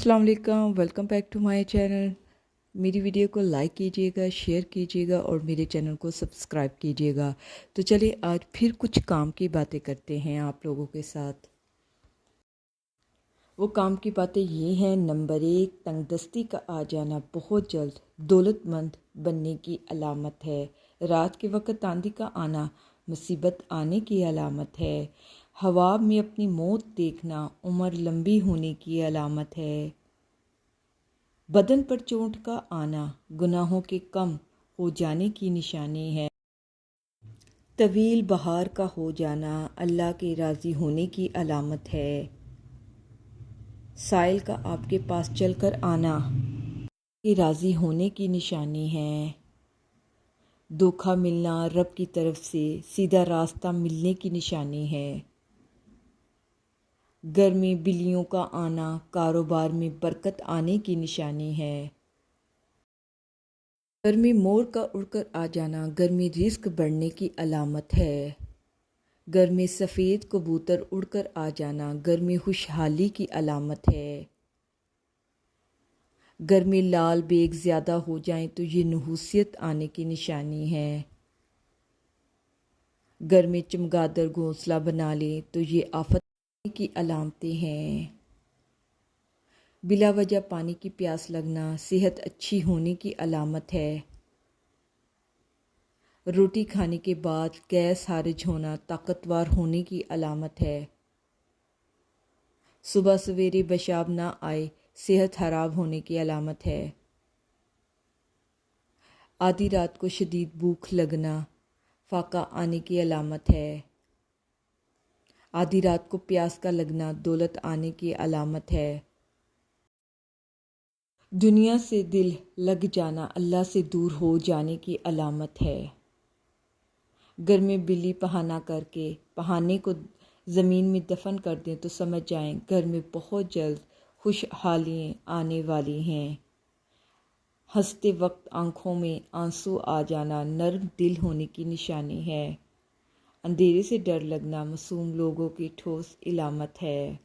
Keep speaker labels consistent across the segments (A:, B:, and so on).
A: अस्सलाम वालेकुम, welcome back to my channel. मेरी वीडियो को लाइक कीजिएगा, शेयर कीजिएगा और मेरे चैनल को सब्सक्राइब कीजिएगा। तो चलिए आज फिर कुछ काम की बातें करते हैं आप लोगों के साथ। वो काम की बातें ये हैं। नंबर 1, तंगदस्ती का आ जाना बहुत जल्द दौलतमंद बनने की अलामत है। रात के वक्त आंधी का आना मुसीबत आने की अलामत है। हवा में अपनी मौत देखना उम्र लंबी होने की अलामत है। बदन पर चोट का आना गुनाहों के कम हो जाने की निशानी है। तवील बहार का हो जाना अल्लाह के राज़ी होने की अलामत है। साइल का आपके पास चलकर आना के राज़ी होने की निशानी है। धोखा मिलना रब की तरफ से सीधा रास्ता मिलने की निशानी है। घर में बिल्लियों का आना कारोबार में बरकत आने की निशानी है। घर में मोर का उड़कर आ जाना घर में रिस्क बढ़ने की अलामत है। घर में सफ़ेद कबूतर उड़कर आ जाना घर में खुशहाली की अलामत है। घर में लाल बेग ज़्यादा हो जाएं तो ये नहुसियत आने की निशानी है। घर में चमगादड़ घोंसला बना ले तो ये आफत की अलामतें हैं। बिला वजह पानी की प्यास लगना सेहत अच्छी होने की अलामत है। रोटी खाने के बाद गैस खारिज होना ताकतवर होने की अलामत है। सुबह सवेरे पेशाब ना आए सेहत खराब होने की अलामत है। आधी रात को शदीद भूख लगना फाका आने की अलामत है। आधी रात को प्यास का लगना दौलत आने की अलामत है। दुनिया से दिल लग जाना अल्लाह से दूर हो जाने की अलामत है। घर में बिल्ली पहाना करके पहाने को ज़मीन में दफन कर दें तो समझ जाएं घर में बहुत जल्द खुशहालियाँ आने वाली हैं। हंसते वक्त आंखों में आंसू आ जाना नर्म दिल होने की निशानी है। अंधेरे से डर लगना मासूम लोगों की ठोस इलामत है।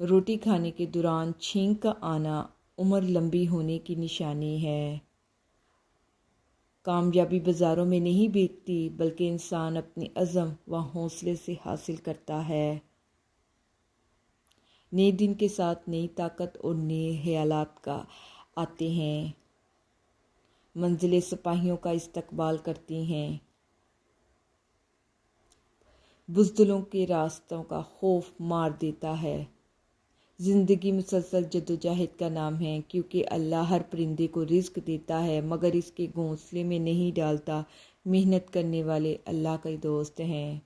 A: रोटी खाने के दौरान छींक का आना उम्र लंबी होने की निशानी है। कामयाबी बाज़ारों में नहीं बिकती बल्कि इंसान अपने अज़म व हौसले से हासिल करता है। नए दिन के साथ नई ताकत और नए ख्यालात का आते हैं। मंजिलें सिपाहियों का इस्तकबाल करती हैं। बुज़दिलों के रास्तों का खौफ मार देता है। ज़िंदगी मुसलसल जद्दोजहद का नाम है क्योंकि अल्लाह हर परिंदे को रिज़्क देता है मगर इसके घोंसले में नहीं डालता। मेहनत करने वाले अल्लाह के दोस्त हैं।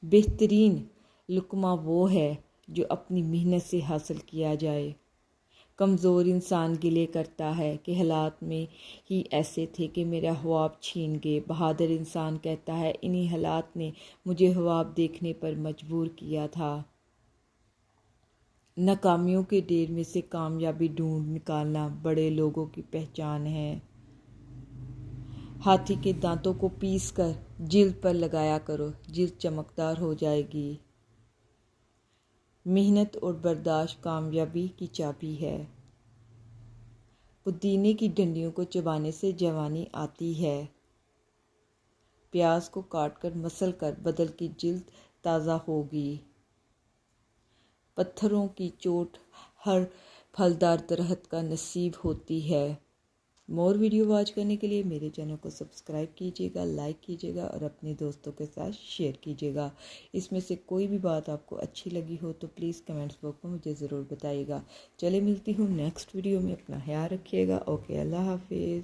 A: बेहतरीन लुक़मा वो है जो अपनी मेहनत से हासिल किया जाए। कमज़ोर इंसान गिले करता है कि हालात में ही ऐसे थे कि मेरा ख्वाब छीन गए। बहादुर इंसान कहता है इन्हीं हालात ने मुझे ख्वाब देखने पर मजबूर किया था। नाकामियों के ढेर में से कामयाबी ढूंढ निकालना बड़े लोगों की पहचान है। हाथी के दांतों को पीस कर जिल्द पर लगाया करो, जिल्द चमकदार हो जाएगी। मेहनत और बर्दाश्त कामयाबी की चाबी है। पुदीने की डंडियों को चबाने से जवानी आती है। प्याज को काटकर मसल कर बदल की जिल्द ताज़ा होगी। पत्थरों की चोट हर फलदार दरख्त का नसीब होती है। मोर वीडियो वॉच करने के लिए मेरे चैनल को सब्सक्राइब कीजिएगा, लाइक कीजिएगा और अपने दोस्तों के साथ शेयर कीजिएगा। इसमें से कोई भी बात आपको अच्छी लगी हो तो प्लीज़ कमेंट्स बॉक्स में मुझे ज़रूर बताइएगा। चले मिलती हूँ नेक्स्ट वीडियो में। अपना ख्याल रखिएगा। ओके, अल्लाह हाफिज़।